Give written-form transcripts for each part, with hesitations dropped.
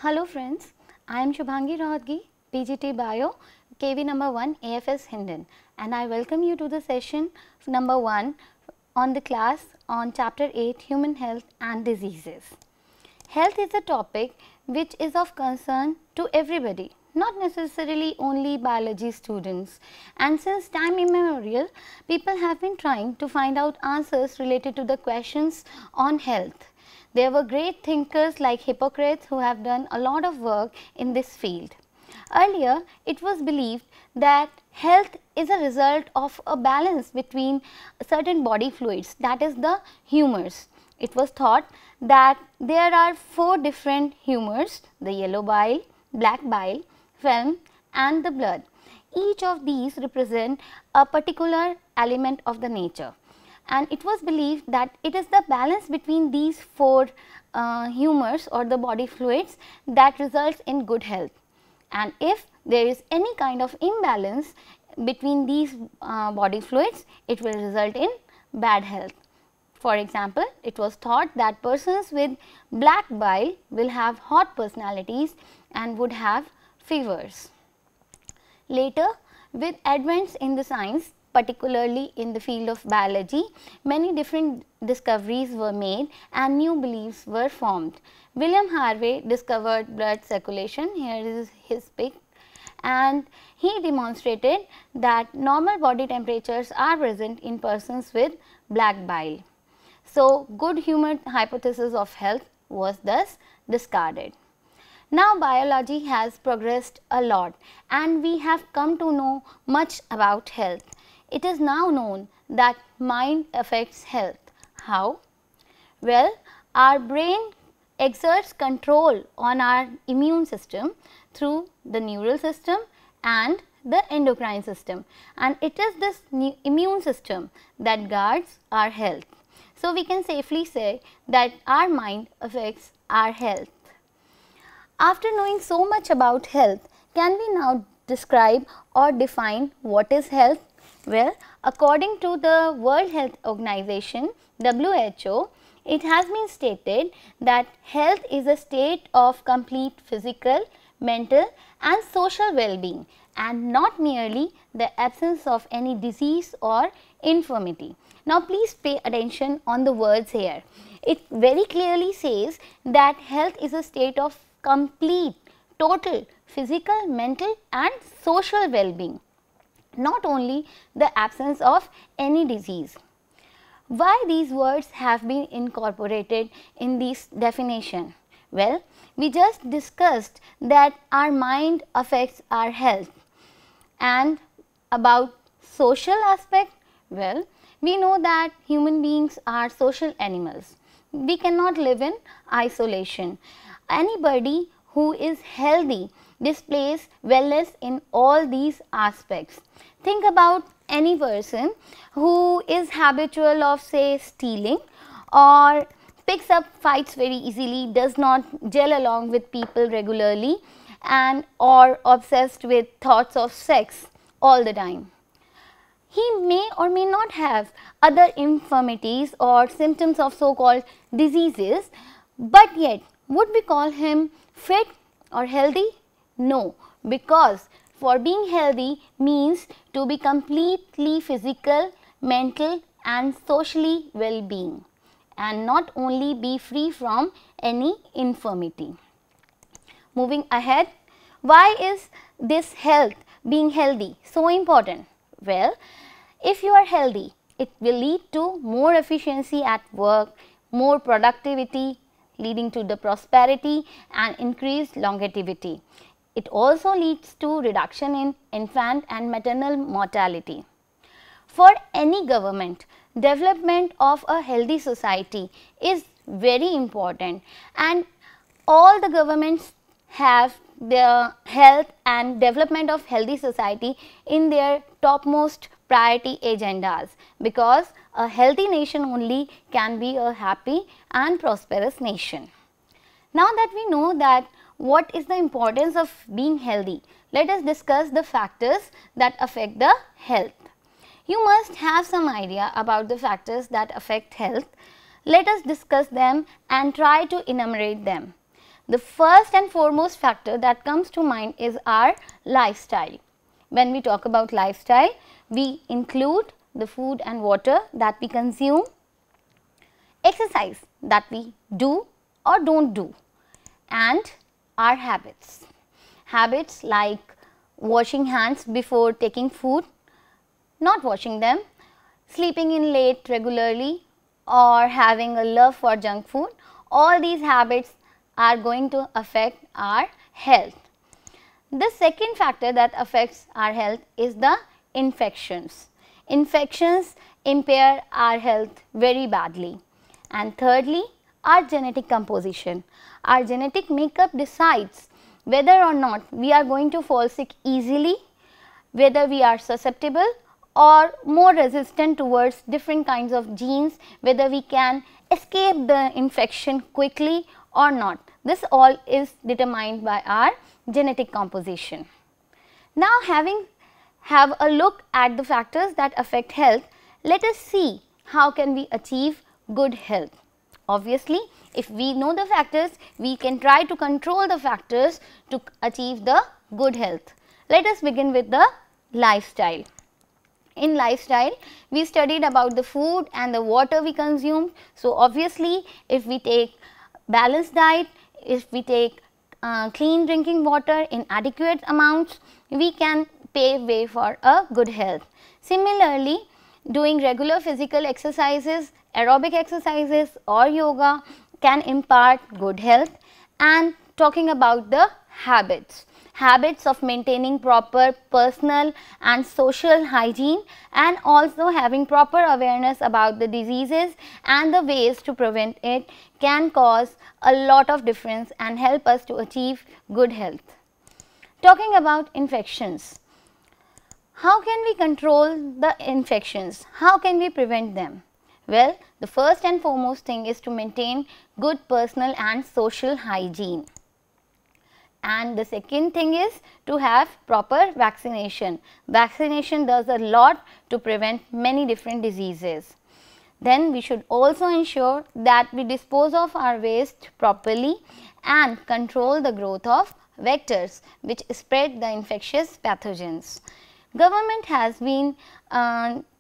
Hello friends, I am Shubhangi Rohatgi, PGT Bio, KV number 1 AFS Hindon, and I welcome you to the session number 1 on the class on chapter 8 Human Health and Diseases. Health is a topic which is of concern to everybody, not necessarily only biology students, and since time immemorial people have been trying to find out answers related to the questions on health. There were great thinkers like Hippocrates who have done a lot of work in this field. Earlier, it was believed that health is a result of a balance between certain body fluids, that is the humors. It was thought that there are 4 different humors, the yellow bile, black bile, phlegm and the blood. Each of these represent a particular element of the nature. And it was believed that it is the balance between these 4 humors or the body fluids that results in good health. And if there is any kind of imbalance between these body fluids, it will result in bad health. For example, it was thought that persons with black bile will have hot personalities and would have fevers. Later, with advents in the science, particularly in the field of biology, many different discoveries were made and new beliefs were formed. William Harvey discovered blood circulation, here is his pic, and he demonstrated that normal body temperatures are present in persons with black bile. So, good humor hypothesis of health was thus discarded. Now, biology has progressed a lot and we have come to know much about health. It is now known that mind affects health. How? Well, our brain exerts control on our immune system through the neural system and the endocrine system, and it is this immune system that guards our health. So, we can safely say that our mind affects our health. After knowing so much about health, can we now describe or define what is health? Well, according to the World Health Organization WHO, it has been stated that health is a state of complete physical, mental and social well-being and not merely the absence of any disease or infirmity. Now, please pay attention on the words here. It very clearly says that health is a state of complete, total physical, mental and social well-being, not only the absence of any disease. Why these words have been incorporated in this definition? Well, we just discussed that our mind affects our health, and about social aspect, well, we know that human beings are social animals. We cannot live in isolation. Anybody who is healthy displays wellness in all these aspects. Think about any person who is habitual of say stealing or picks up fights very easily, does not gel along with people regularly and or obsessed with thoughts of sex all the time. He may or may not have other infirmities or symptoms of so called diseases, but yet would we call him fit or healthy? No, because for being healthy means to be completely physical, mental and socially well-being and not only be free from any infirmity. Moving ahead, why is this health, being healthy, so important? Well, if you are healthy, it will lead to more efficiency at work, more productivity, leading to the prosperity and increased longevity. It also leads to reduction in infant and maternal mortality. For any government, development of a healthy society is very important, and all the governments have the health and development of healthy society in their topmost priority agendas, because a healthy nation only can be a happy and prosperous nation. Now that we know that what is the importance of being healthy, let us discuss the factors that affect the health. You must have some idea about the factors that affect health. Let us discuss them and try to enumerate them. The first and foremost factor that comes to mind is our lifestyle. When we talk about lifestyle, we include the food and water that we consume, exercise that we do or don't do, and our habits. Habits like washing hands before taking food, not washing them, sleeping in late regularly, or having a love for junk food. All these habits are going to affect our health. The second factor that affects our health is the infections. Infections impair our health very badly. And thirdly, our genetic composition. Our genetic makeup decides whether or not we are going to fall sick easily, whether we are susceptible or more resistant towards different kinds of genes, whether we can escape the infection quickly or not. This all is determined by our genetic composition. Now, have a look at the factors that affect health, let us see how can we achieve good health. Obviously, if we know the factors, we can try to control the factors to achieve the good health. Let us begin with the lifestyle. In lifestyle, we studied about the food and the water we consume. So, obviously, if we take balanced diet, if we take clean drinking water in adequate amounts, we can pave way for a good health. Similarly, doing regular physical exercises, aerobic exercises or yoga can impart good health. And talking about the habits of maintaining proper personal and social hygiene, and also having proper awareness about the diseases and the ways to prevent it can cause a lot of difference and help us to achieve good health. Talking about infections, how can we control the infections? How can we prevent them? Well, the first and foremost thing is to maintain good personal and social hygiene. And the second thing is to have proper vaccination. Vaccination does a lot to prevent many different diseases. Then we should also ensure that we dispose of our waste properly and control the growth of vectors which spread the infectious pathogens. Government has been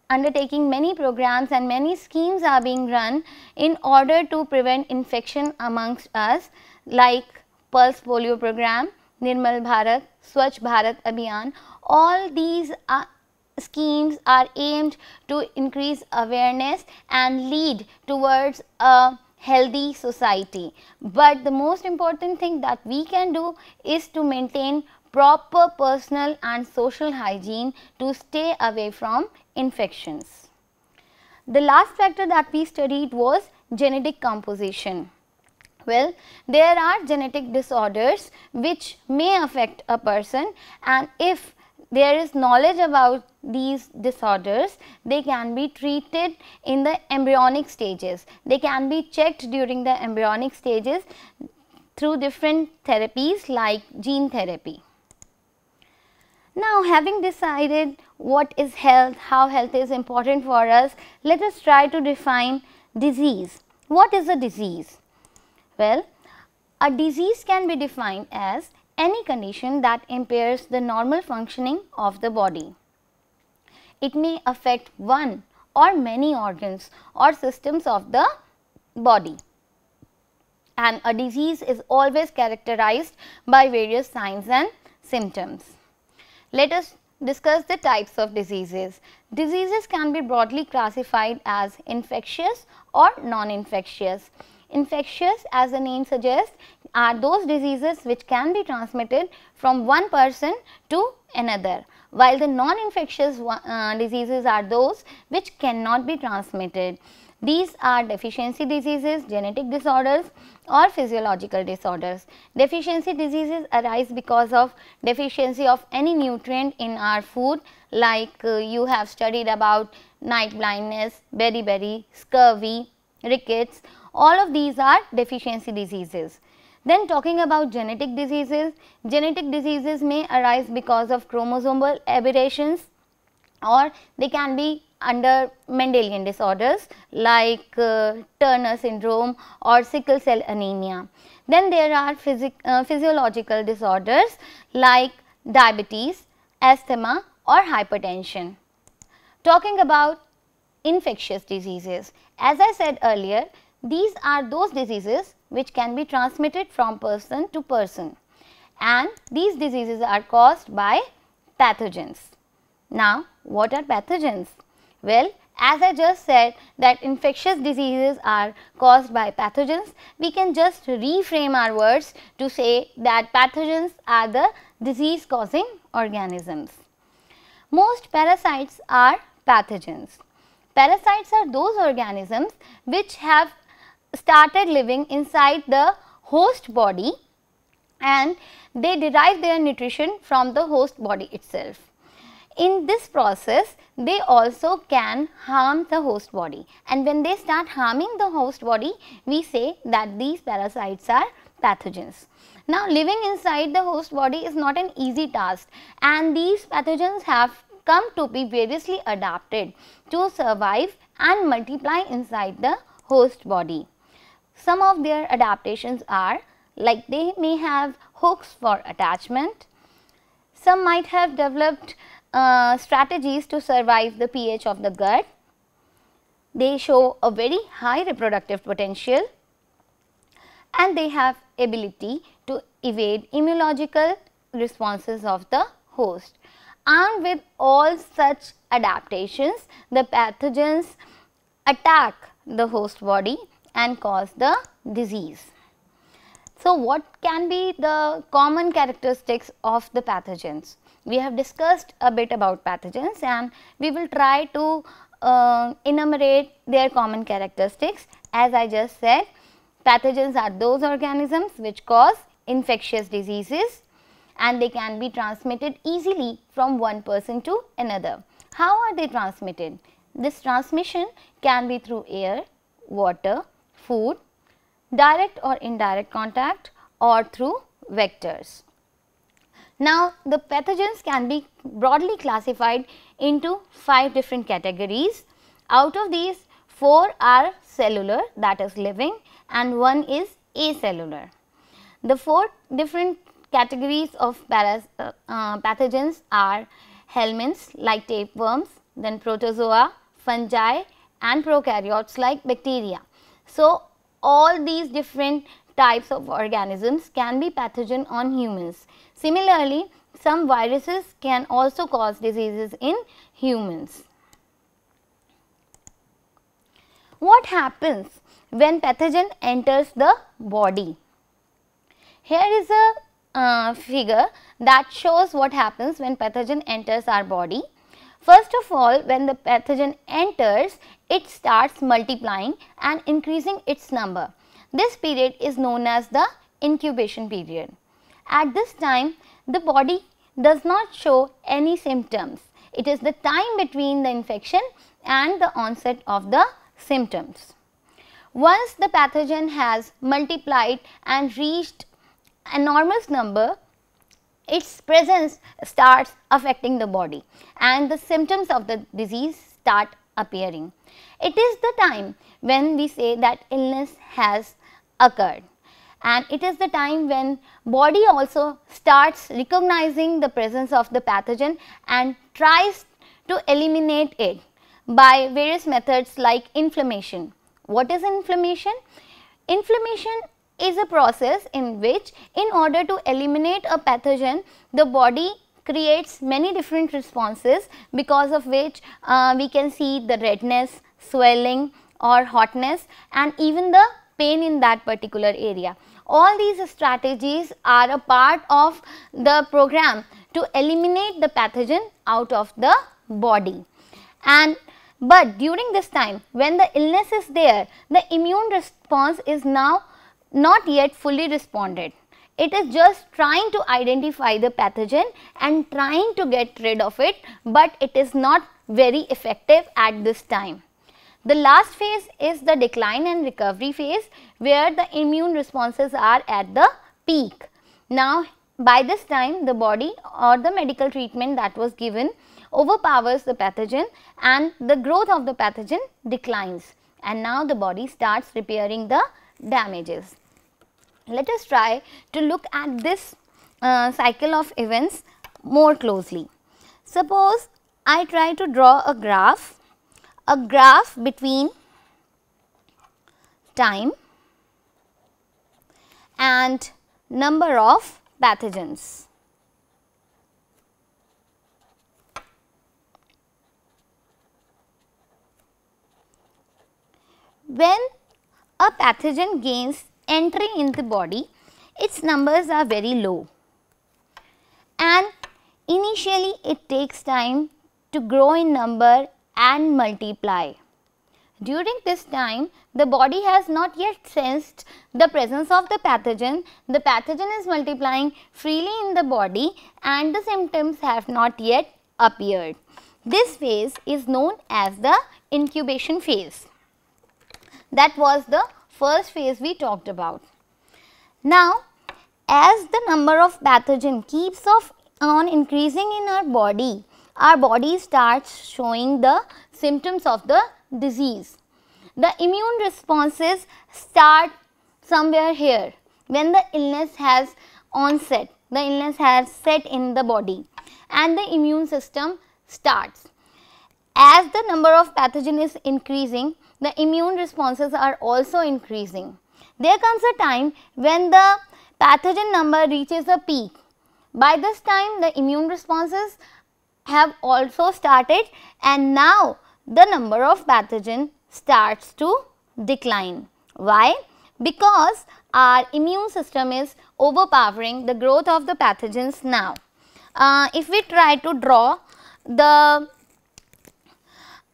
undertaking many programs and many schemes are being run in order to prevent infection amongst us, like Pulse Polio program, Nirmal Bharat, Swachh Bharat Abhiyan. All these schemes are aimed to increase awareness and lead towards a healthy society. But the most important thing that we can do is to maintain proper personal and social hygiene to stay away from infections. The last factor that we studied was genetic composition. Well, there are genetic disorders which may affect a person, and if there is knowledge about these disorders, they can be treated in the embryonic stages. They can be checked during the embryonic stages through different therapies like gene therapy. Now, having decided what is health, how health is important for us, let us try to define disease. What is a disease? Well, a disease can be defined as any condition that impairs the normal functioning of the body. It may affect one or many organs or systems of the body, and a disease is always characterized by various signs and symptoms. Let us discuss the types of diseases. Diseases can be broadly classified as infectious or non-infectious. Infectious, as the name suggests, are those diseases which can be transmitted from one person to another, while the non-infectious diseases are those which cannot be transmitted. These are deficiency diseases, genetic disorders or physiological disorders. Deficiency diseases arise because of deficiency of any nutrient in our food, like you have studied about night blindness, beriberi, scurvy, rickets. All of these are deficiency diseases. Then talking about genetic diseases may arise because of chromosomal aberrations, or they can be under Mendelian disorders like Turner syndrome or sickle cell anemia. Then there are physiological disorders like diabetes, asthma or hypertension. Talking about infectious diseases, as I said earlier, these are those diseases which can be transmitted from person to person, and these diseases are caused by pathogens. Now, what are pathogens? Well, as I just said that infectious diseases are caused by pathogens, we can just reframe our words to say that pathogens are the disease causing organisms. Most parasites are pathogens. Parasites are those organisms which have started living inside the host body and they derive their nutrition from the host body itself. In this process, they also can harm the host body, and when they start harming the host body, we say that these parasites are pathogens. Now, living inside the host body is not an easy task, and these pathogens have come to be variously adapted to survive and multiply inside the host body. Some of their adaptations are like they may have hooks for attachment. Some might have developed strategies to survive the pH of the gut. They show a very high reproductive potential, and they have ability to evade immunological responses of the host. Armed with all such adaptations, the pathogens attack the host body and cause the disease. So, what can be the common characteristics of the pathogens? We have discussed a bit about pathogens, and we will try to enumerate their common characteristics. As I just said, pathogens are those organisms which cause infectious diseases, and they can be transmitted easily from one person to another. How are they transmitted? This transmission can be through air, water, food, direct or indirect contact, or through vectors. Now, the pathogens can be broadly classified into 5 different categories. Out of these, 4 are cellular, that is living, and 1 is acellular. The 4 different categories of pathogens are helminths like tapeworms, then protozoa, fungi and prokaryotes like bacteria. So, all these different types of organisms can be pathogen on humans. Similarly, some viruses can also cause diseases in humans. What happens when pathogen enters the body? Here is a figure that shows what happens when pathogen enters our body. First of all, when the pathogen enters, it starts multiplying and increasing its number. This period is known as the incubation period. At this time, the body does not show any symptoms. It is the time between the infection and the onset of the symptoms. Once the pathogen has multiplied and reached an enormous number, its presence starts affecting the body and the symptoms of the disease start appearing. It is the time when we say that illness has occurred, and it is the time when body also starts recognizing the presence of the pathogen and tries to eliminate it by various methods like inflammation. What is inflammation? Inflammation is a process in which, in order to eliminate a pathogen, the body creates many different responses, because of which we can see the redness, swelling or hotness, and even the pain in that particular area. All these strategies are a part of the program to eliminate the pathogen out of the body. But during this time, when the illness is there, the immune response is now not yet fully responded. It is just trying to identify the pathogen and trying to get rid of it, but it is not very effective at this time. The last phase is the decline and recovery phase, where the immune responses are at the peak. Now, by this time the body or the medical treatment that was given overpowers the pathogen and the growth of the pathogen declines, and now the body starts repairing the damages. Let us try to look at this cycle of events more closely. Suppose I try to draw a graph between time and number of pathogens. When a pathogen gains entry in the body, its numbers are very low, and initially it takes time to grow in number and multiply. During this time, the body has not yet sensed the presence of the pathogen is multiplying freely in the body and the symptoms have not yet appeared. This phase is known as the incubation phase. That was the first phase we talked about. Now, as the number of pathogen keeps on increasing in our body starts showing the symptoms of the disease. The immune responses start somewhere here when the illness has onset, the illness has set in the body and the immune system starts. As the number of pathogen is increasing, the immune responses are also increasing. There comes a time when the pathogen number reaches a peak. By this time, the immune responses have also started and now the number of pathogen starts to decline. Why? Because our immune system is overpowering the growth of the pathogens now. If we try to draw the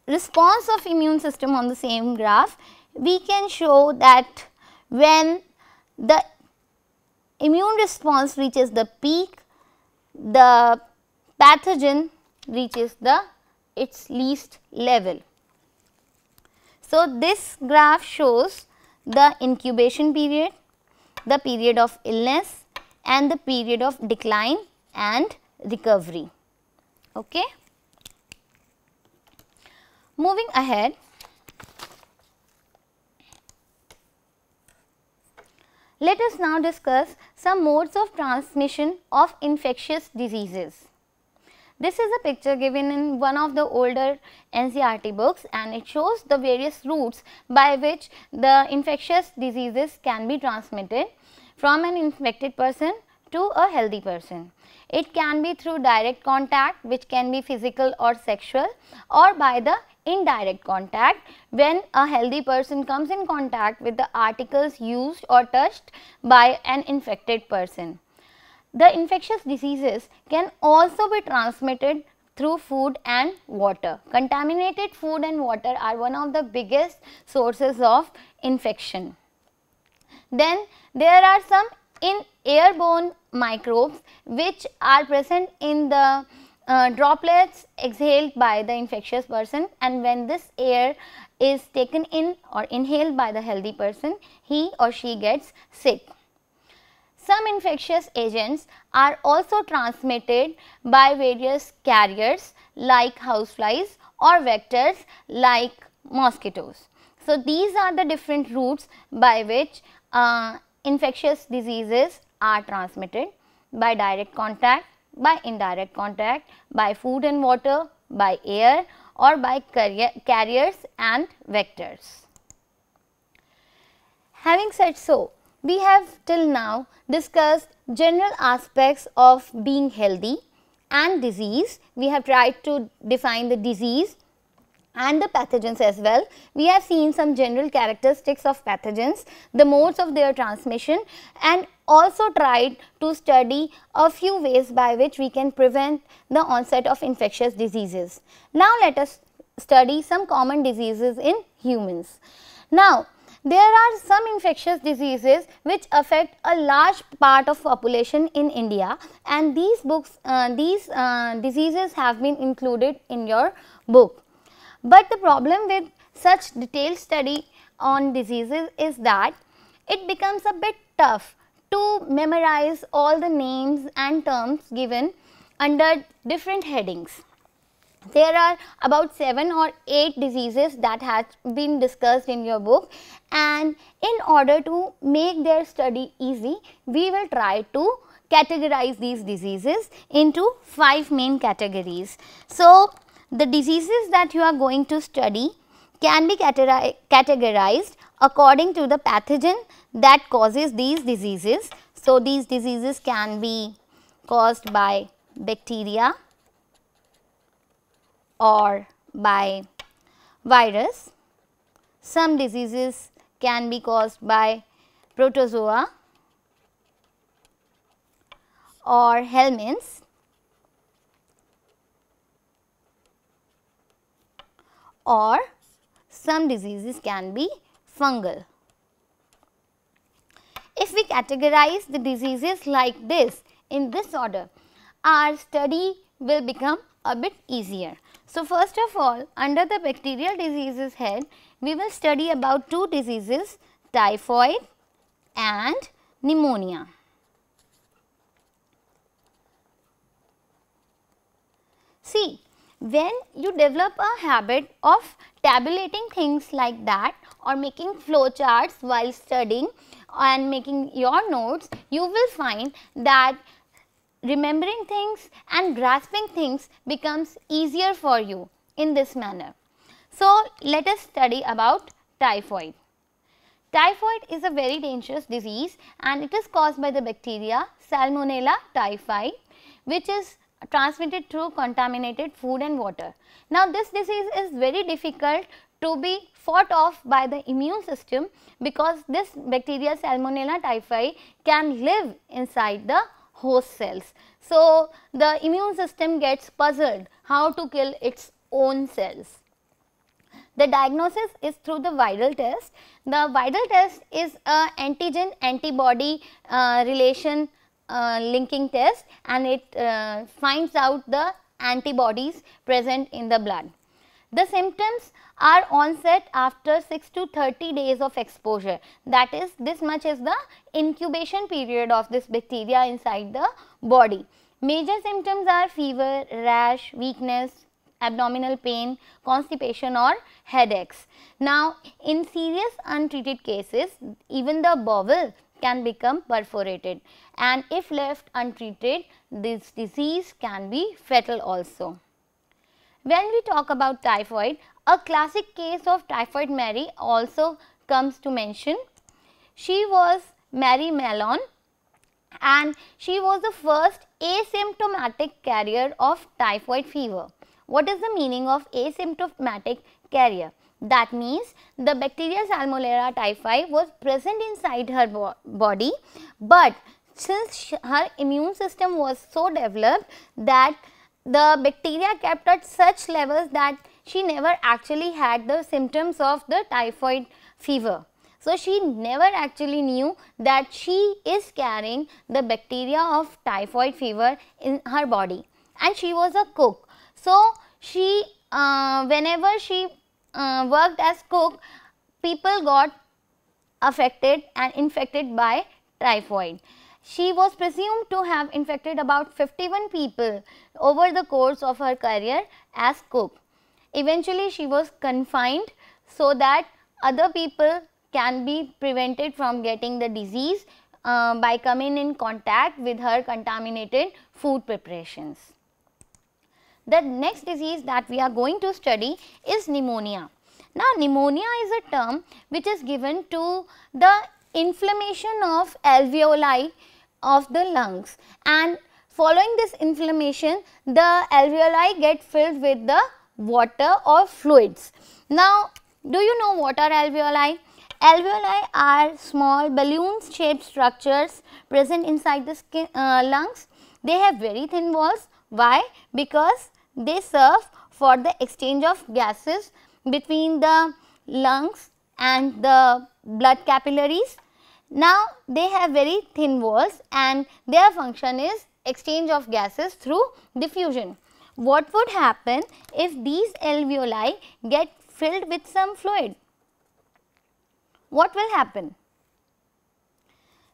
response of immune system on the same graph, we can show that when the immune response reaches the peak, the pathogen reaches its least level. So, this graph shows the incubation period, the period of illness and the period of decline and recovery. Okay. Moving ahead, let us now discuss some modes of transmission of infectious diseases. This is a picture given in one of the older NCERT books and it shows the various routes by which the infectious diseases can be transmitted from an infected person to a healthy person. It can be through direct contact, which can be physical or sexual, or by the indirect contact when a healthy person comes in contact with the articles used or touched by an infected person. The infectious diseases can also be transmitted through food and water. Contaminated food and water are one of the biggest sources of infection. Then there are some airborne microbes which are present in the droplets exhaled by the infectious person, and when this air is taken in or inhaled by the healthy person, he or she gets sick. Some infectious agents are also transmitted by various carriers like houseflies or vectors like mosquitoes. So, these are the different routes by which infectious diseases are transmitted: by direct contact, by indirect contact, by food and water, by air, or by carriers and vectors. Having said so, we have till now discussed general aspects of being healthy and disease. We have tried to define the disease and the pathogens as well. We have seen some general characteristics of pathogens, the modes of their transmission, and also tried to study a few ways by which we can prevent the onset of infectious diseases. Now, let us study some common diseases in humans. Now, there are some infectious diseases which affect a large part of population in India, and these diseases have been included in your book. But the problem with such detailed study on diseases is that it becomes a bit tough to memorize all the names and terms given under different headings. There are about 7 or 8 diseases that has been discussed in your book, and in order to make their study easy, we will try to categorize these diseases into 5 main categories. So, the diseases that you are going to study can be categorized according to the pathogen that causes these diseases. So, these diseases can be caused by bacteria or by virus. Some diseases can be caused by protozoa or helminths, or some diseases can be fungal. If we categorize the diseases like this in this order, our study will become a bit easier. So, first of all, under the bacterial diseases head, we will study about 2 diseases, typhoid and pneumonia. See, when you develop a habit of tabulating things like that or making flow charts while studying and making your notes, you will find that remembering things and grasping things becomes easier for you in this manner. So, let us study about typhoid. Typhoid is a very dangerous disease and it is caused by the bacteria Salmonella typhi, which is transmitted through contaminated food and water. Now, this disease is very difficult to be fought off by the immune system because this bacteria Salmonella typhi can live inside the host cells. So, the immune system gets puzzled how to kill its own cells. The diagnosis is through the viral test. The viral test is a antigen antibody relation linking test, and it finds out the antibodies present in the blood. The symptoms are onset after 6 to 30 days of exposure, that is, this much is the incubation period of this bacteria inside the body. Major symptoms are fever, rash, weakness, abdominal pain, constipation or headaches. Now, in serious untreated cases, even the bowel can become perforated, and if left untreated, this disease can be fatal also. When we talk about typhoid, a classic case of typhoid Mary also comes to mention. She was Mary Mallon and she was the first asymptomatic carrier of typhoid fever. What is the meaning of asymptomatic carrier? That means the bacteria Salmonella typhi was present inside her body, but since her immune system was so developed that the bacteria kept at such levels that she never actually had the symptoms of the typhoid fever. So, she never actually knew that she is carrying the bacteria of typhoid fever in her body, and she was a cook. So, she whenever she worked as cook, people got affected and infected by typhoid. She was presumed to have infected about 51 people over the course of her career as cook. Eventually, she was confined so that other people can be prevented from getting the disease by coming in contact with her contaminated food preparations. The next disease that we are going to study is pneumonia. Now, pneumonia is a term which is given to the inflammation of alveoli of the lungs, and following this inflammation, the alveoli get filled with the water or fluids. Now, do you know what are alveoli? Alveoli are small balloon shaped structures present inside the skin, lungs. They have very thin walls. Why? Because they serve for the exchange of gases between the lungs and the blood capillaries. Now, they have very thin walls and their function is exchange of gases through diffusion. What would happen if these alveoli get filled with some fluid? What will happen?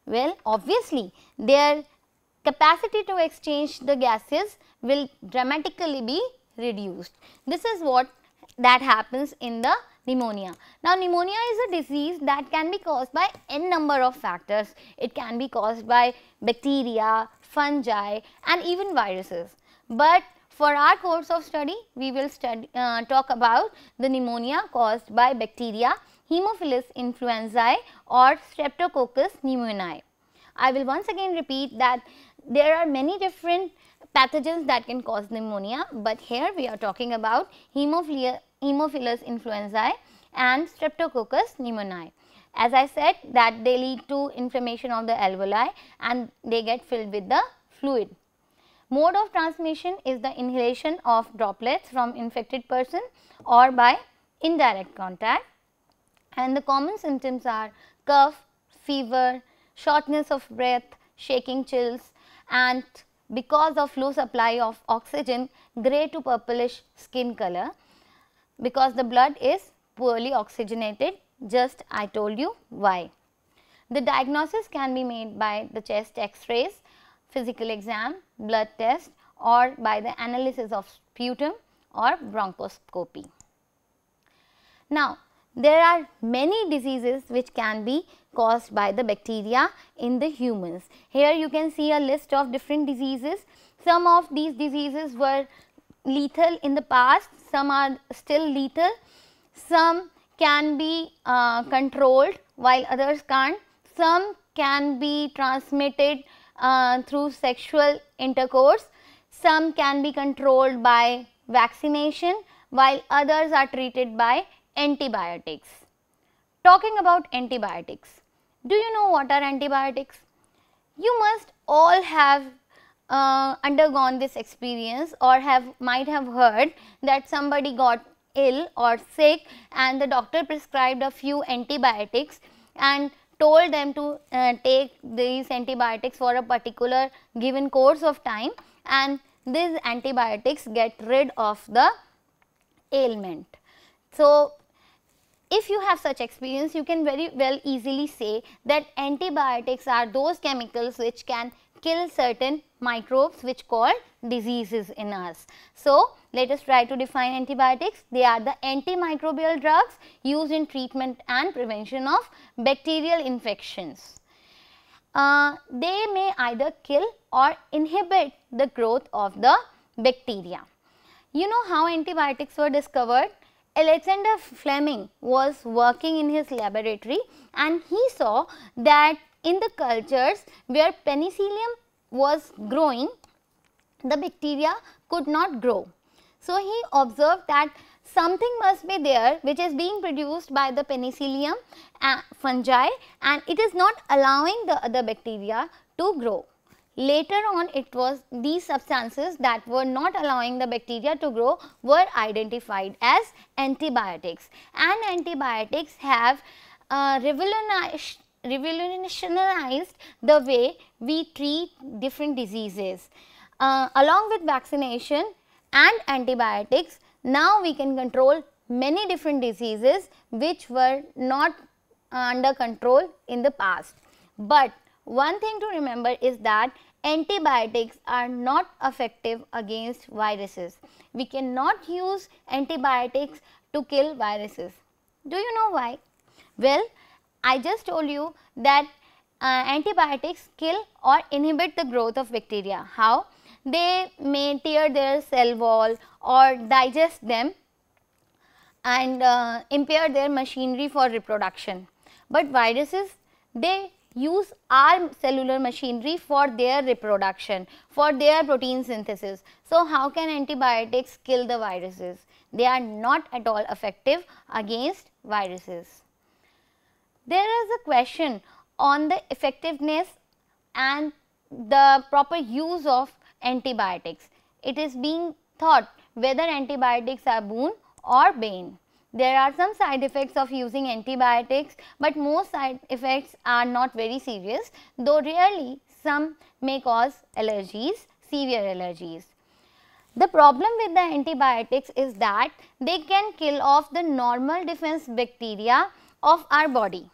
Well, obviously, their capacity to exchange the gases will dramatically be reduced. This is what that happens in the pneumonia. Now, pneumonia is a disease that can be caused by n number of factors. It can be caused by bacteria, fungi and even viruses. But for our course of study, we will talk about the pneumonia caused by bacteria, Haemophilus influenzae or Streptococcus pneumoniae. I will once again repeat that there are many different pathogens that can cause pneumonia, but here we are talking about Haemophilus influenzae and Streptococcus pneumoniae. As I said that they lead to inflammation of the alveoli and they get filled with the fluid. Mode of transmission is the inhalation of droplets from infected person or by indirect contact, and the common symptoms are cough, fever, shortness of breath, shaking, chills, and because of low supply of oxygen, grey to purplish skin color, because the blood is poorly oxygenated. Just I told you why. The diagnosis can be made by the chest x-rays, physical exam, blood test or by the analysis of sputum or bronchoscopy. Now, there are many diseases which can be caused by the bacteria in the humans. Here you can see a list of different diseases. Some of these diseases were lethal in the past, some are still lethal, some can be controlled while others can't, some can be transmitted through sexual intercourse, some can be controlled by vaccination while others are treated by antibiotics. Talking about antibiotics, do you know what are antibiotics? You must all have undergone this experience or might have heard that somebody got ill or sick and the doctor prescribed a few antibiotics and told them to take these antibiotics for a particular given course of time, and these antibiotics get rid of the ailment. So, if you have such experience, you can very well easily say that antibiotics are those chemicals which can kill certain microbes which cause diseases in us. So, let us try to define antibiotics. They are the antimicrobial drugs used in treatment and prevention of bacterial infections. They may either kill or inhibit the growth of the bacteria. You know how antibiotics were discovered? Alexander Fleming was working in his laboratory and he saw that in the cultures where penicillium was growing, the bacteria could not grow. So, he observed that something must be there which is being produced by the penicillium fungi and it is not allowing the other bacteria to grow. Later on, it was these substances that were not allowing the bacteria to grow were identified as antibiotics, and antibiotics have revolutionized the way we treat different diseases. Along with vaccination and antibiotics, now we can control many different diseases which were not under control in the past. But one thing to remember is that antibiotics are not effective against viruses. We cannot use antibiotics to kill viruses. Do you know why? Well, I just told you that antibiotics kill or inhibit the growth of bacteria. How? They may tear their cell wall or digest them and impair their machinery for reproduction. But viruses, they use our cellular machinery for their reproduction, for their protein synthesis. So, how can antibiotics kill the viruses? They are not at all effective against viruses. There is a question on the effectiveness and the proper use of antibiotics. It is being thought whether antibiotics are boon or bane. There are some side effects of using antibiotics, but most side effects are not very serious, though rarely some may cause allergies, severe allergies. The problem with the antibiotics is that they can kill off the normal defense bacteria of our body.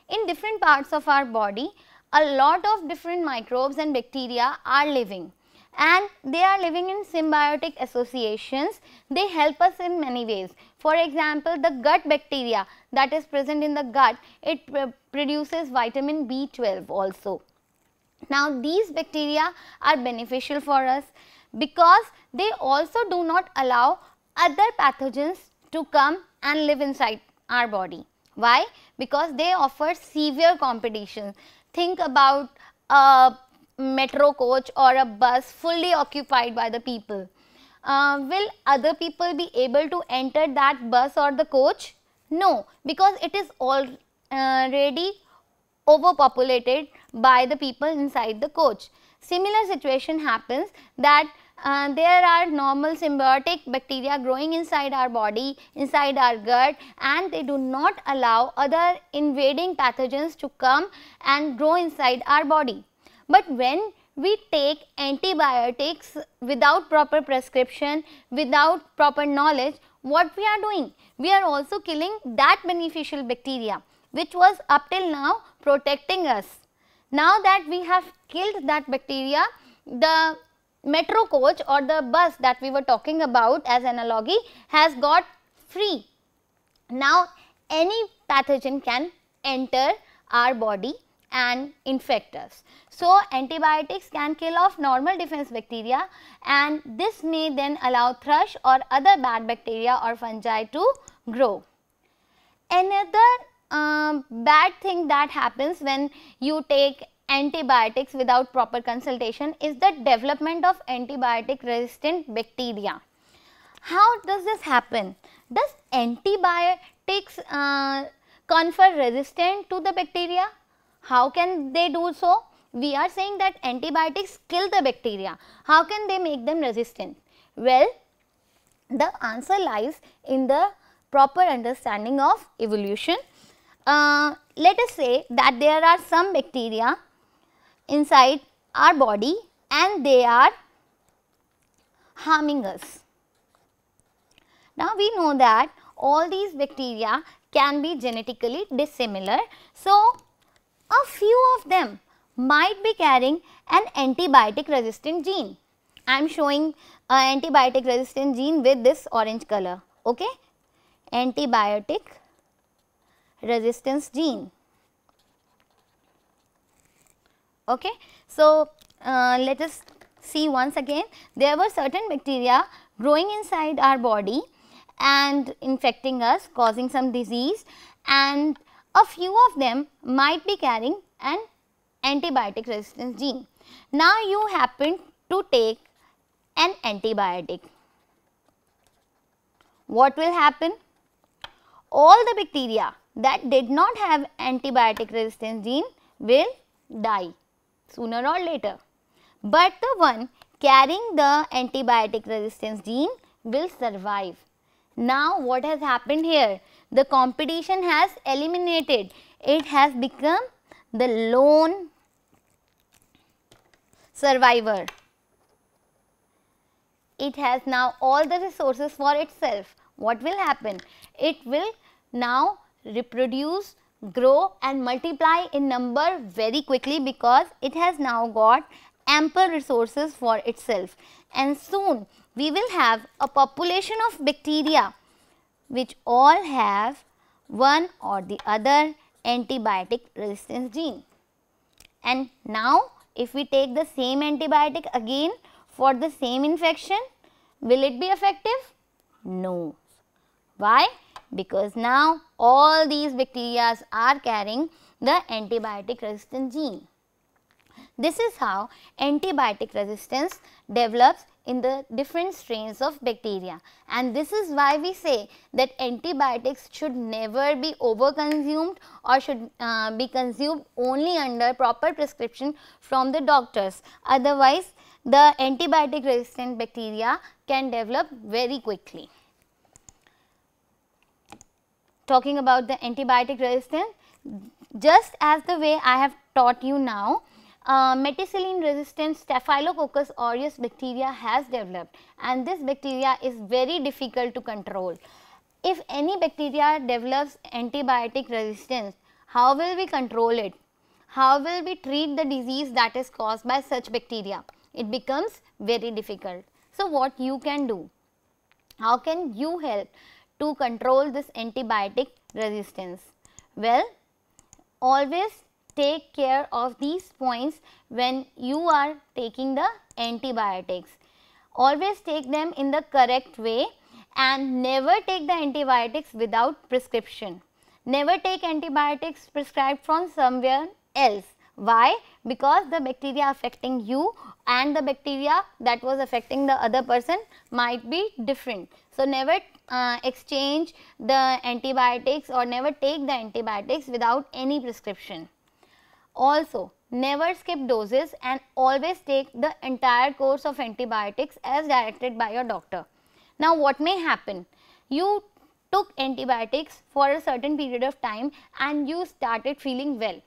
In different parts of our body, a lot of different microbes and bacteria are living, and they are living in symbiotic associations. They help us in many ways. For example, the gut bacteria that is present in the gut, it produces vitamin B12 also. Now, these bacteria are beneficial for us because they also do not allow other pathogens to come and live inside our body. Why? Because they offer severe competition. Think about a metro coach or a bus fully occupied by the people. Will other people be able to enter that bus or the coach? No, because it is already overpopulated by the people inside the coach. Similar situation happens that there are normal symbiotic bacteria growing inside our body, inside our gut, and they do not allow other invading pathogens to come and grow inside our body. But when we take antibiotics without proper prescription, without proper knowledge, what we are doing? We are also killing that beneficial bacteria which was up till now protecting us. Now that we have killed that bacteria, the metro coach or the bus that we were talking about as analogy has got free. Now, any pathogen can enter our body and infect us. So, antibiotics can kill off normal defense bacteria, and this may then allow thrush or other bad bacteria or fungi to grow. Another bad thing that happens when you take antibiotics without proper consultation is the development of antibiotic resistant bacteria. How does this happen? Does antibiotics confer resistance to the bacteria? How can they do so? We are saying that antibiotics kill the bacteria. How can they make them resistant? Well, the answer lies in the proper understanding of evolution. Let us say that there are some bacteria inside our body and they are harming us. Now, we know that all these bacteria can be genetically dissimilar. So, a few of them might be carrying an antibiotic resistant gene. I am showing an antibiotic resistant gene with this orange color. Okay? Antibiotic resistance gene. Okay. So, let us see once again, there were certain bacteria growing inside our body and infecting us, causing some disease, and a few of them might be carrying an antibiotic resistance gene. Now, you happen to take an antibiotic. What will happen? All the bacteria that did not have antibiotic resistance gene will die sooner or later, but the one carrying the antibiotic resistance gene will survive. Now, what has happened here? The competition has eliminated. It has become the lone survivor. It has now all the resources for itself. What will happen? It will now reproduce, grow and multiply in number very quickly because it has now got ample resources for itself, and soon we will have a population of bacteria which all have one or the other antibiotic resistance gene. And now, if we take the same antibiotic again for the same infection, will it be effective? No. Why? Because now all these bacteria are carrying the antibiotic resistant gene. This is how antibiotic resistance develops in the different strains of bacteria, and this is why we say that antibiotics should never be over consumed or should be consumed only under proper prescription from the doctors. Otherwise, the antibiotic resistant bacteria can develop very quickly. Talking about the antibiotic resistance, just as the way I have taught you now, methicillin resistant Staphylococcus aureus bacteria has developed, and this bacteria is very difficult to control. If any bacteria develops antibiotic resistance, how will we control it? how will we treat the disease that is caused by such bacteria? It becomes very difficult. So, what you can do? How can you help to control this antibiotic resistance? Well, always take care of these points when you are taking the antibiotics. Always take them in the correct way and never take the antibiotics without prescription. Never take antibiotics prescribed from somewhere else. Why? Because the bacteria affecting you and the bacteria that was affecting the other person might be different. So, never exchange the antibiotics or never take the antibiotics without any prescription. Also, never skip doses and always take the entire course of antibiotics as directed by your doctor. Now, what may happen? You took antibiotics for a certain period of time and you started feeling well.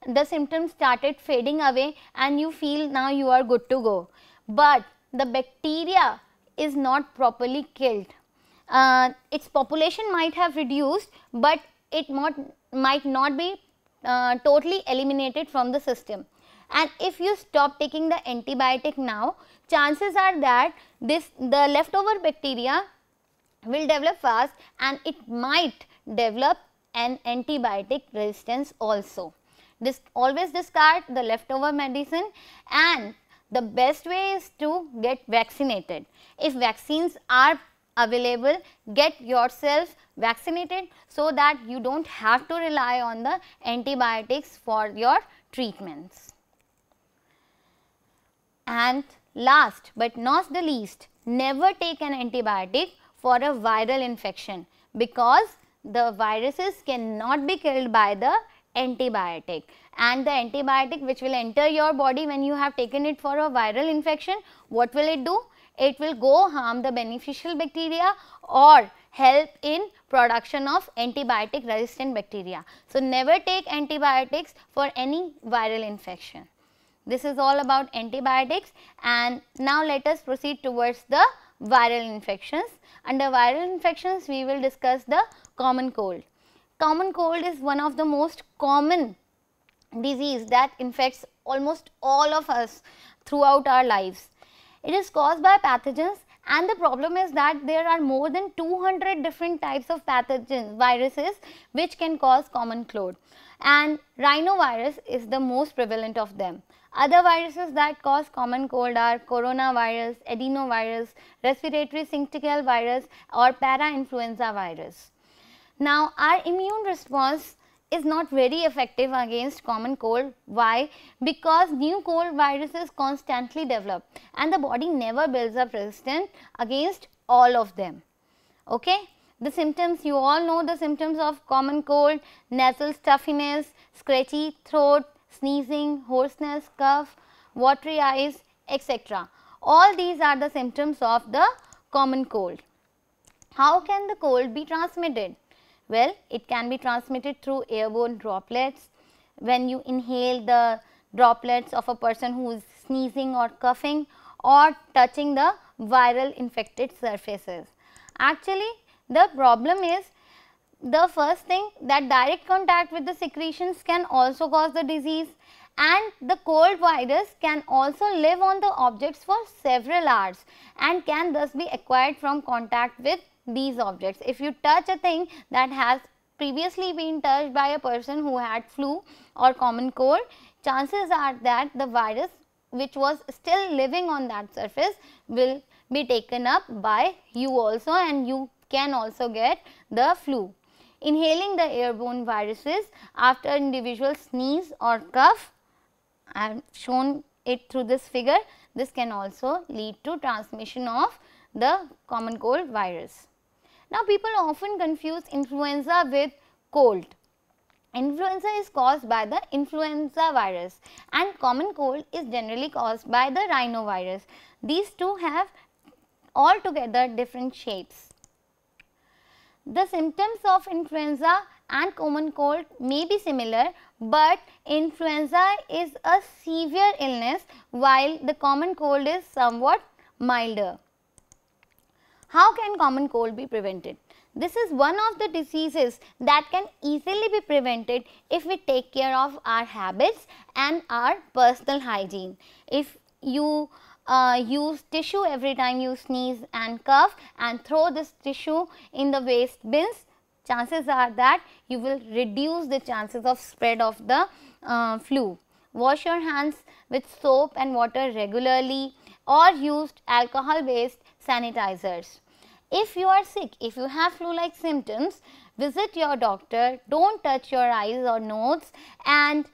The symptoms started fading away and you feel now you are good to go. But the bacteria is not properly killed. Its population might have reduced, but it might not be totally eliminated from the system. And if you stop taking the antibiotic now, chances are that the leftover bacteria will develop fast and it might develop an antibiotic resistance also. Always discard the leftover medicine, and the best way is to get vaccinated. If vaccines are available, get yourself vaccinated so that you do not have to rely on the antibiotics for your treatments. And last but not the least, never take an antibiotic for a viral infection, because the viruses cannot be killed by the antibiotic, and the antibiotic which will enter your body when you have taken it for a viral infection, what will it do? It will go harm the beneficial bacteria or help in production of antibiotic resistant bacteria. So, never take antibiotics for any viral infection. This is all about antibiotics, and now let us proceed towards the viral infections. Under viral infections, we will discuss the common cold. Common cold is one of the most common disease that infects almost all of us throughout our lives. It is caused by pathogens, and the problem is that there are more than 200 different types of pathogens, viruses which can cause common cold, and rhinovirus is the most prevalent of them. Other viruses that cause common cold are coronavirus, adenovirus, respiratory syncytial virus or parainfluenza virus. Now, our immune response is not very effective against common cold. Why? Because new cold viruses constantly develop and the body never builds up resistance against all of them. Okay? The symptoms, you all know the symptoms of common cold: nasal stuffiness, scratchy throat, sneezing, hoarseness, cough, watery eyes, etc. All these are the symptoms of the common cold. How can the cold be transmitted? Well, it can be transmitted through airborne droplets. When you inhale the droplets of a person who is sneezing or coughing, or touching the viral infected surfaces. Actually, the problem is, the first thing, that direct contact with the secretions can also cause the disease, and the cold virus can also live on the objects for several hours and can thus be acquired from contact with these objects. If you touch a thing that has previously been touched by a person who had flu or common cold, chances are that the virus which was still living on that surface will be taken up by you also, and you can also get the flu. Inhaling the airborne viruses after individuals sneeze or cough, I have shown it through this figure, this can also lead to transmission of the common cold virus. Now, people often confuse influenza with cold. Influenza is caused by the influenza virus and common cold is generally caused by the rhinovirus. These two have altogether different shapes. The symptoms of influenza and common cold may be similar, but influenza is a severe illness while the common cold is somewhat milder. How can common cold be prevented? This is one of the diseases that can easily be prevented if we take care of our habits and our personal hygiene. If you use tissue every time you sneeze and cough and throw this tissue in the waste bins, chances are that you will reduce the chances of spread of the flu. Wash your hands with soap and water regularly or use alcohol based sanitizers. If you are sick, if you have flu like symptoms, visit your doctor, do not touch your eyes or nose, and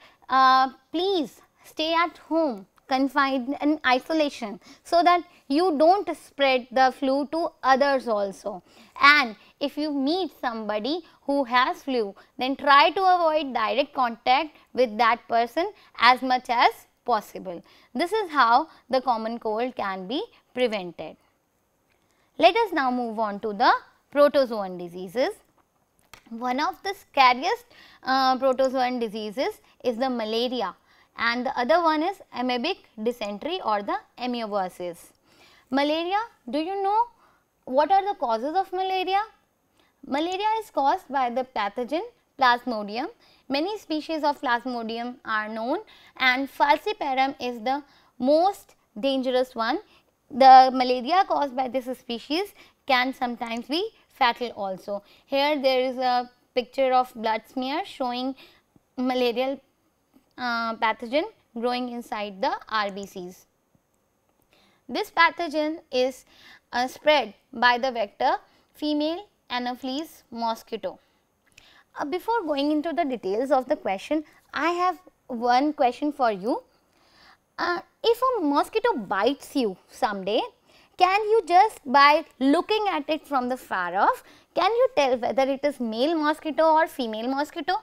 please stay at home confined in isolation so that you do not spread the flu to others also. And if you meet somebody who has flu, then try to avoid direct contact with that person as much as possible. This is how the common cold can be prevented. Let us now move on to the protozoan diseases. One of the scariest protozoan diseases is the malaria, and the other one is amoebic dysentery or the amoebiasis. Malaria, do you know what are the causes of malaria? Malaria is caused by the pathogen Plasmodium. Many species of Plasmodium are known, and falciparum is the most dangerous one. The malaria caused by this species can sometimes be fatal also. Here there is a picture of blood smear showing malarial pathogen growing inside the RBCs. This pathogen is spread by the vector female Anopheles mosquito. Before going into the details of the question, I have one question for you. If a mosquito bites you someday, can you just by looking at it from the far off, can you tell whether it is male mosquito or female mosquito?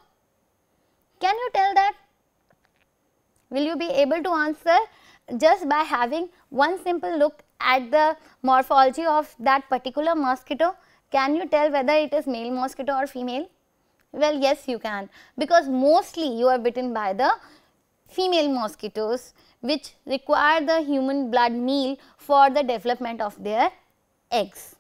Can you tell that? Will you be able to answer just by having one simple look at the morphology of that particular mosquito? Can you tell whether it is male mosquito or female? Well, yes, you can, because mostly you are bitten by the female mosquitoes, which require the human blood meal for the development of their eggs.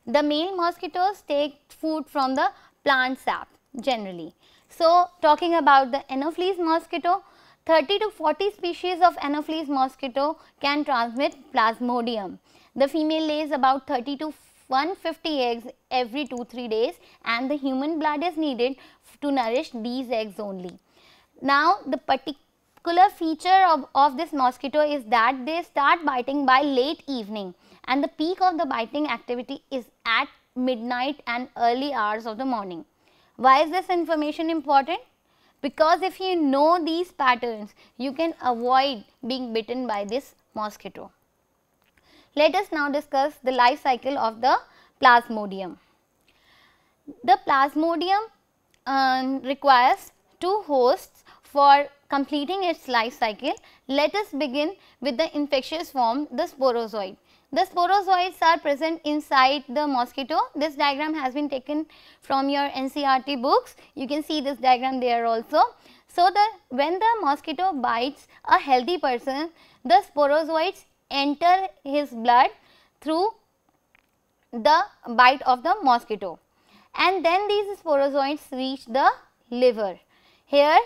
The male mosquitoes take food from the plant sap generally. So, talking about the Anopheles mosquito, 30 to 40 species of Anopheles mosquito can transmit Plasmodium. The female lays about 30 to 150 eggs every 2-3 days, and the human blood is needed to nourish these eggs only. Now, the particular feature of this mosquito is that they start biting by late evening, and the peak of the biting activity is at midnight and early hours of the morning. Why is this information important? Because if you know these patterns, you can avoid being bitten by this mosquito. Let us now discuss the life cycle of the Plasmodium. The Plasmodium requires 2 hosts for completing its life cycle. Let us begin with the infectious form, the sporozoid. The sporozoids are present inside the mosquito. This diagram has been taken from your NCERT books. You can see this diagram there also. So, when the mosquito bites a healthy person, the sporozoids enter his blood through the bite of the mosquito, and then these sporozoids reach the liver. Here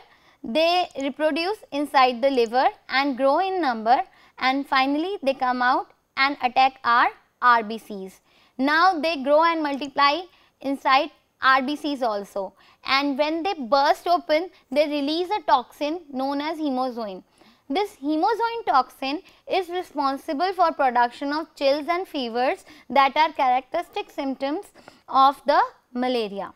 they reproduce inside the liver and grow in number, and finally they come out and attack our RBCs. Now they grow and multiply inside RBCs also, and when they burst open, they release a toxin known as hemozoin. This hemozoin toxin is responsible for production of chills and fevers that are characteristic symptoms of the malaria.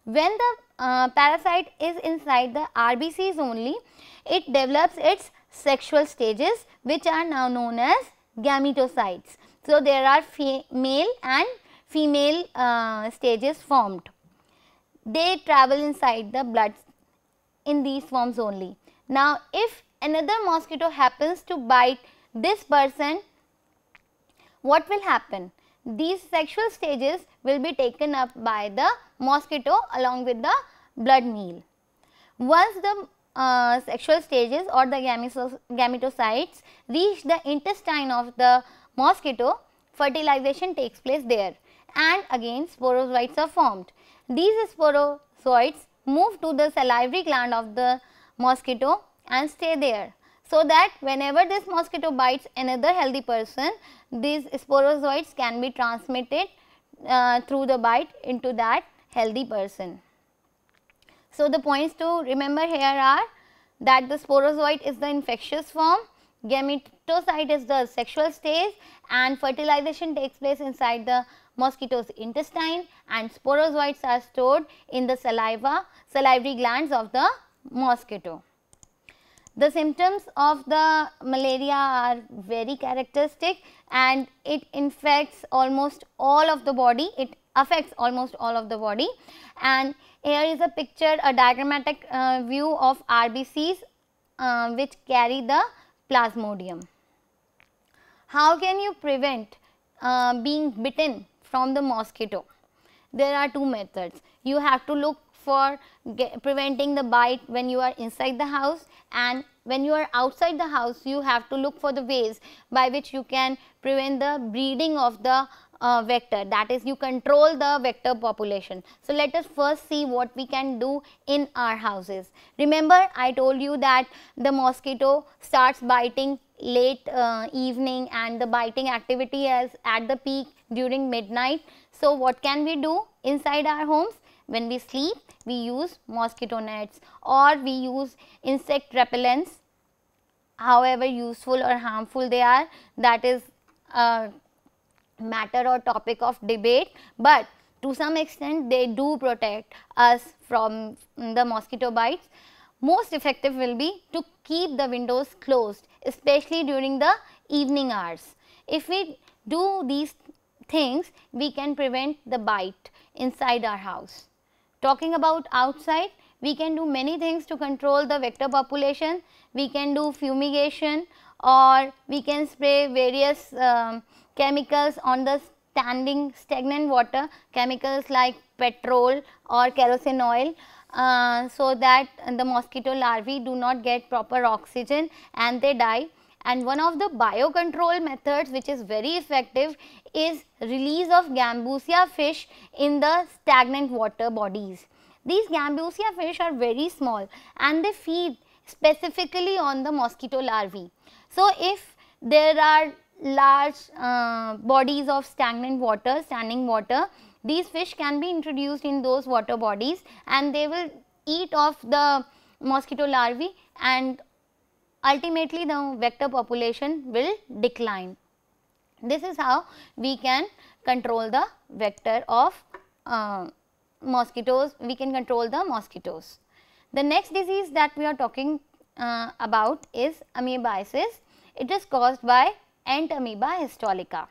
When the parasite is inside the RBCs only, it develops its sexual stages, which are now known as gametocytes. So, there are male and female stages formed. They travel inside the blood in these forms only. Now, if another mosquito happens to bite this person, what will happen? These sexual stages will be taken up by the mosquito along with the blood meal. Once the sexual stages or the gametocytes reach the intestine of the mosquito, fertilization takes place there, and again sporozoites are formed. These sporozoites move to the salivary gland of the mosquito and stay there, so that whenever this mosquito bites another healthy person, these sporozoites can be transmitted through the bite into that healthy person. So, the points to remember here are that the sporozoite is the infectious form, gametocyte is the sexual stage, and fertilization takes place inside the mosquito's intestine, and sporozoites are stored in the salivary glands of the mosquito. The symptoms of the malaria are very characteristic, and it infects almost all of the body, it affects almost all of the body. And here is a picture, a diagrammatic view of RBCs which carry the plasmodium. How can you prevent being bitten from the mosquito? There are two methods. You have to look for preventing the bite when you are inside the house, and when you are outside the house you have to look for the ways by which you can prevent the breeding of the vector, that is you control the vector population. So, let us first see what we can do in our houses. Remember, I told you that the mosquito starts biting late evening, and the biting activity is at the peak during midnight. So, what can we do inside our homes? When we sleep, we use mosquito nets or we use insect repellents, however useful or harmful they are, that is a matter or topic of debate, but to some extent they do protect us from the mosquito bites. Most effective will be to keep the windows closed, especially during the evening hours. If we do these things, we can prevent the bite inside our house. Talking about outside, we can do many things to control the vector population. We can do fumigation, or we can spray various chemicals on the stagnant water, chemicals like petrol or kerosene oil, so that the mosquito larvae do not get proper oxygen and they die. And one of the biocontrol methods which is very effective is release of gambusia fish in the stagnant water bodies. These gambusia fish are very small and they feed specifically on the mosquito larvae. So, if there are large bodies of stagnant water, standing water, these fish can be introduced in those water bodies and they will eat off the mosquito larvae, and ultimately the vector population will decline. This is how we can control the vector of mosquitoes, we can control the mosquitoes. The next disease that we are talking about is amoebiasis. It is caused by ant amoeba histolica.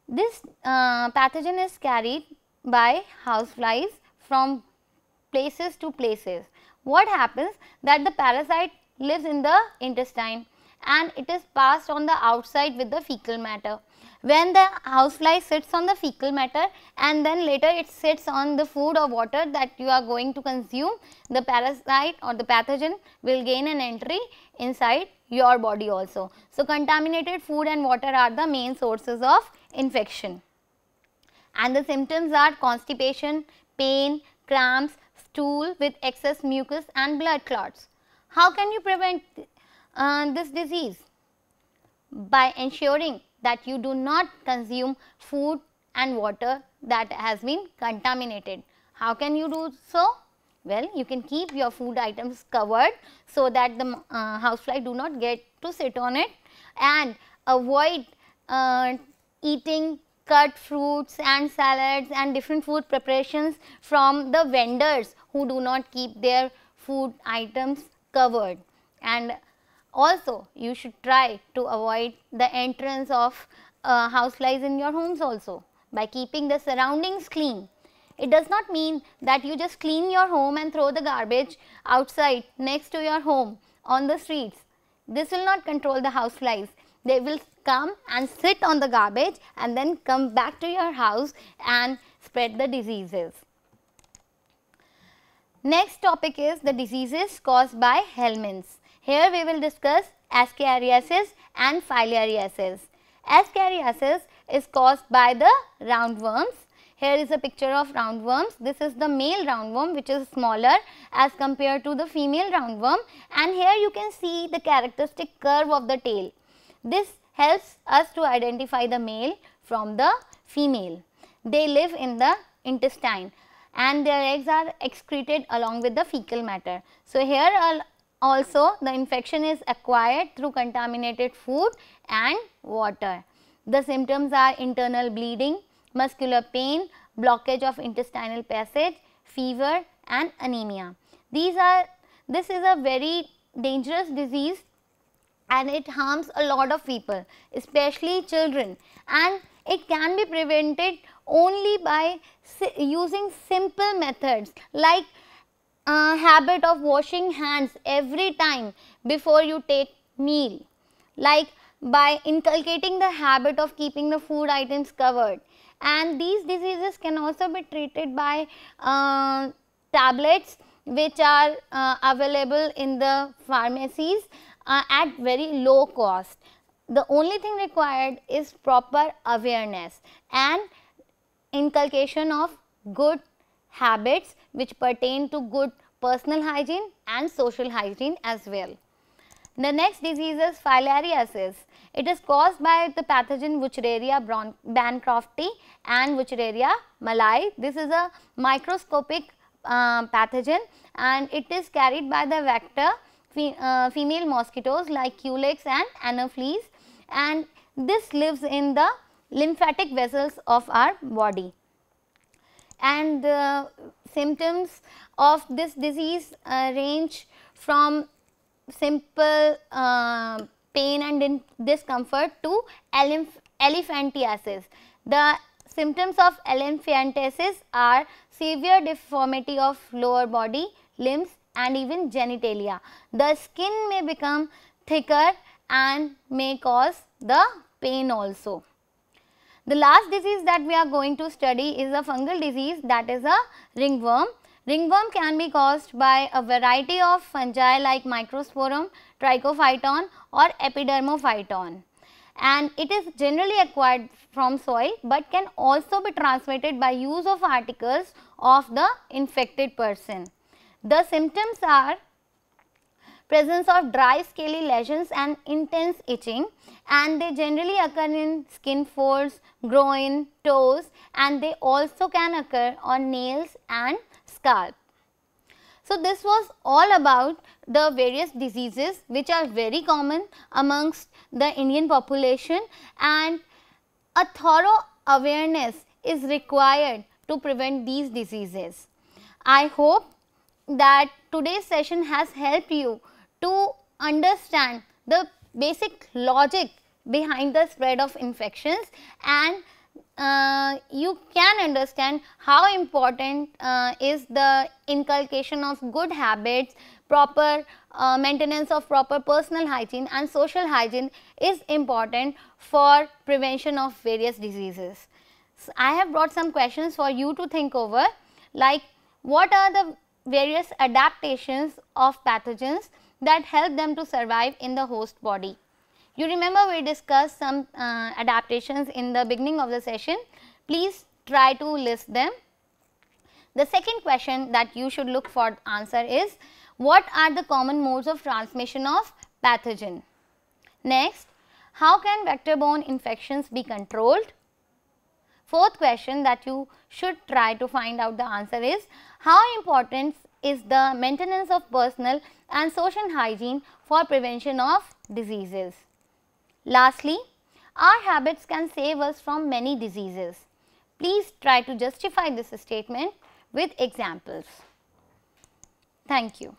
This pathogen is carried by houseflies from places to places. What happens that the parasite lives in the intestine and it is passed on the outside with the fecal matter. When the housefly sits on the fecal matter and then later it sits on the food or water that you are going to consume, the parasite or the pathogen will gain an entry inside your body also. So, contaminated food and water are the main sources of infection, and the symptoms are constipation, pain, cramps, stool with excess mucus and blood clots. How can you prevent this disease? By ensuring that you do not consume food and water that has been contaminated. How can you do so? Well, you can keep your food items covered so that the housefly do not get to sit on it, and avoid eating cut fruits and salads and different food preparations from the vendors who do not keep their food items covered. And also you should try to avoid the entrance of houseflies in your homes also by keeping the surroundings clean. It does not mean that you just clean your home and throw the garbage outside next to your home on the streets. This will not control the houseflies. They will come and sit on the garbage and then come back to your house and spread the diseases. Next topic is the diseases caused by helminths. Here we will discuss ascariasis and filariasis. Ascariasis is caused by the roundworms. Here is a picture of roundworms. This is the male roundworm, which is smaller as compared to the female roundworm, and here you can see the characteristic curve of the tail. This helps us to identify the male from the female. They live in the intestine and their eggs are excreted along with the fecal matter. So, here also the infection is acquired through contaminated food and water. The symptoms are internal bleeding, muscular pain, blockage of intestinal passage, fever and anemia. This is a very dangerous disease and it harms a lot of people, especially children, and it can be prevented only by using simple methods like habit of washing hands every time before you take meal, like by inculcating the habit of keeping the food items covered. And these diseases can also be treated by tablets which are available in the pharmacies at very low cost. The only thing required is proper awareness and inculcation of good habits which pertain to good personal hygiene and social hygiene as well. The next disease is filariasis. It is caused by the pathogen Wuchereria bancrofti and Wuchereria malai. This is a microscopic pathogen and it is carried by the vector female mosquitoes like Culex and Anopheles, and this lives in the lymphatic vessels of our body. And the symptoms of this disease range from simple pain and discomfort to elephantiasis. The symptoms of elephantiasis are severe deformity of lower body, limbs and even genitalia. The skin may become thicker and may cause the pain also. The last disease that we are going to study is a fungal disease, that is a ringworm. Ringworm can be caused by a variety of fungi like Microsporum, Trichophyton or Epidermophyton, and it is generally acquired from soil but can also be transmitted by use of articles of the infected person. The symptoms are presence of dry scaly lesions and intense itching, and they generally occur in skin folds, groin, toes, and they also can occur on nails and scalp. So, this was all about the various diseases which are very common amongst the Indian population, and a thorough awareness is required to prevent these diseases. I hope that today's session has helped you to understand the basic logic behind the spread of infections, and you can understand how important is the inculcation of good habits, proper maintenance of proper personal hygiene and social hygiene is important for prevention of various diseases. So, I have brought some questions for you to think over, like what are the various adaptations of pathogens that help them to survive in the host body. You remember we discussed some adaptations in the beginning of the session. Please try to list them. The second question that you should look for answer is, what are the common modes of transmission of pathogen? Next, how can vector-borne infections be controlled? Fourth question that you should try to find out the answer is, how important is the maintenance of personal and social hygiene for prevention of diseases? Lastly, our habits can save us from many diseases. Please try to justify this statement with examples. Thank you.